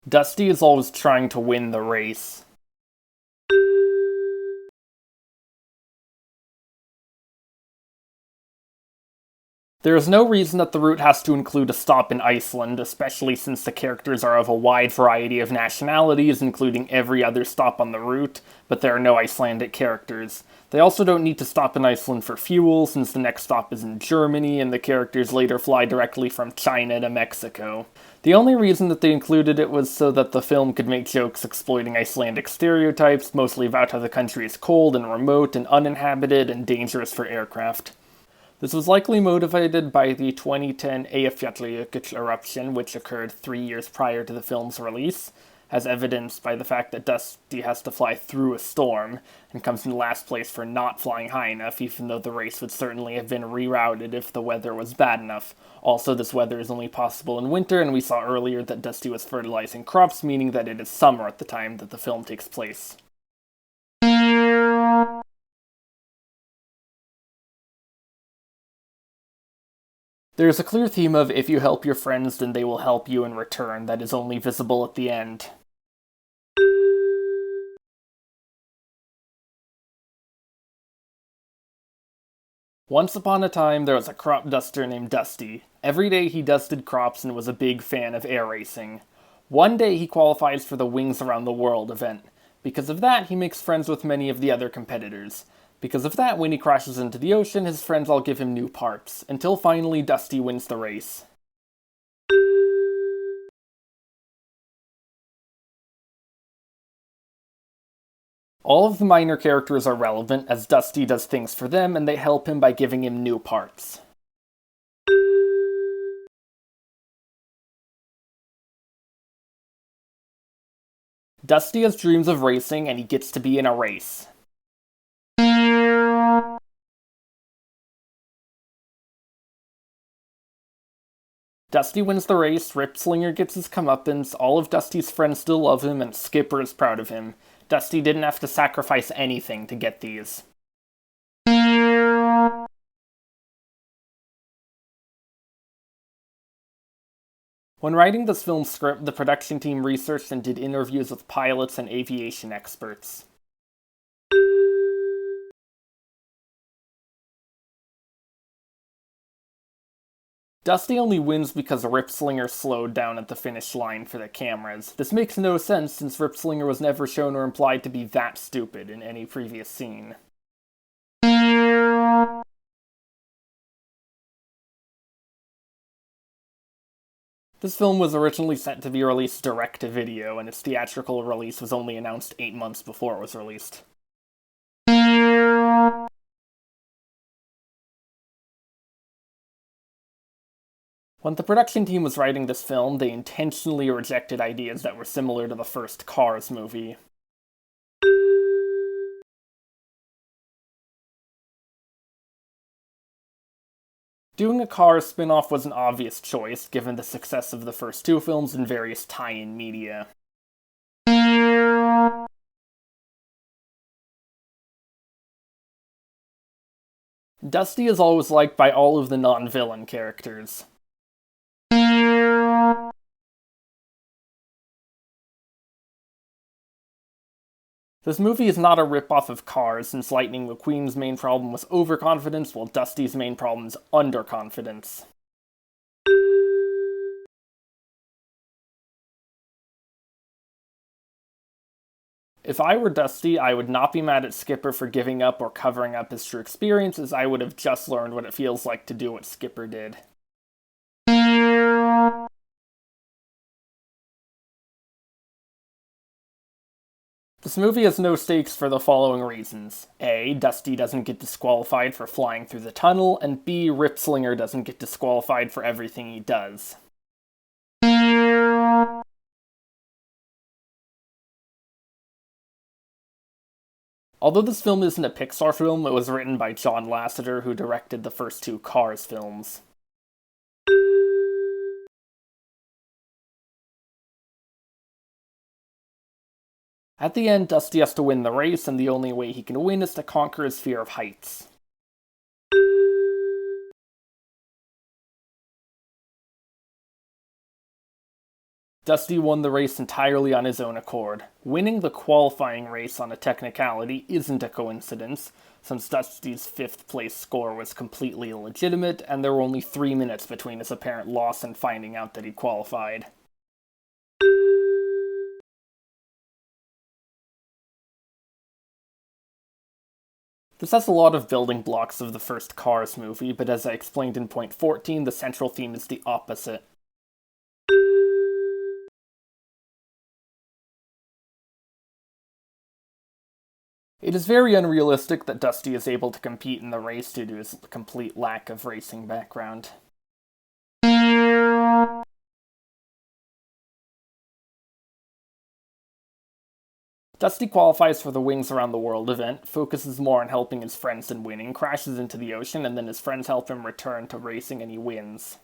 Dusty is always trying to win the race. There is no reason that the route has to include a stop in Iceland, especially since the characters are of a wide variety of nationalities, including every other stop on the route, but there are no Icelandic characters. They also don't need to stop in Iceland for fuel, since the next stop is in Germany, and the characters later fly directly from China to Mexico. The only reason that they included it was so that the film could make jokes exploiting Icelandic stereotypes, mostly about how the country is cold and remote and uninhabited and dangerous for aircraft. This was likely motivated by the 2010 Eyjafjallajökull eruption, which occurred 3 years prior to the film's release, as evidenced by the fact that Dusty has to fly through a storm, and comes in last place for not flying high enough, even though the race would certainly have been rerouted if the weather was bad enough. Also, this weather is only possible in winter, and we saw earlier that Dusty was fertilizing crops, meaning that it is summer at the time that the film takes place. There's a clear theme of if you help your friends, then they will help you in return that is only visible at the end. Once upon a time, there was a crop duster named Dusty. Every day he dusted crops and was a big fan of air racing. One day he qualifies for the Wings Around the World event. Because of that, he makes friends with many of the other competitors. Because of that, when he crashes into the ocean, his friends all give him new parts, until finally Dusty wins the race. All of the minor characters are relevant, as Dusty does things for them and they help him by giving him new parts. Dusty has dreams of racing and he gets to be in a race. Dusty wins the race, Ripslinger gets his comeuppance, all of Dusty's friends still love him, and Skipper is proud of him. Dusty didn't have to sacrifice anything to get these. When writing this film's script, the production team researched and did interviews with pilots and aviation experts. Dusty only wins because Ripslinger slowed down at the finish line for the cameras. This makes no sense since Ripslinger was never shown or implied to be that stupid in any previous scene. This film was originally set to be released direct-to-video, and its theatrical release was only announced 8 months before it was released. When the production team was writing this film, they intentionally rejected ideas that were similar to the first Cars movie. Doing a Cars spin-off was an obvious choice, given the success of the first two films and various tie-in media. Dusty is always liked by all of the non-villain characters. This movie is not a rip-off of Cars, since Lightning McQueen's main problem was overconfidence, while Dusty's main problem is underconfidence. If I were Dusty, I would not be mad at Skipper for giving up or covering up his true experiences. I would have just learned what it feels like to do what Skipper did. This movie has no stakes for the following reasons. A. Dusty doesn't get disqualified for flying through the tunnel, and B. Ripslinger doesn't get disqualified for everything he does. Although this film isn't a Pixar film, it was written by John Lasseter, who directed the first two Cars films. At the end, Dusty has to win the race, and the only way he can win is to conquer his fear of heights. Dusty won the race entirely on his own accord. Winning the qualifying race on a technicality isn't a coincidence, since Dusty's 5th place score was completely illegitimate, and there were only 3 minutes between his apparent loss and finding out that he qualified. This has a lot of building blocks of the first Cars movie, but as I explained in point 14, the central theme is the opposite. It is very unrealistic that Dusty is able to compete in the race due to his complete lack of racing background. Dusty qualifies for the Wings Around the World event, focuses more on helping his friends than winning, crashes into the ocean, and then his friends help him return to racing and he wins.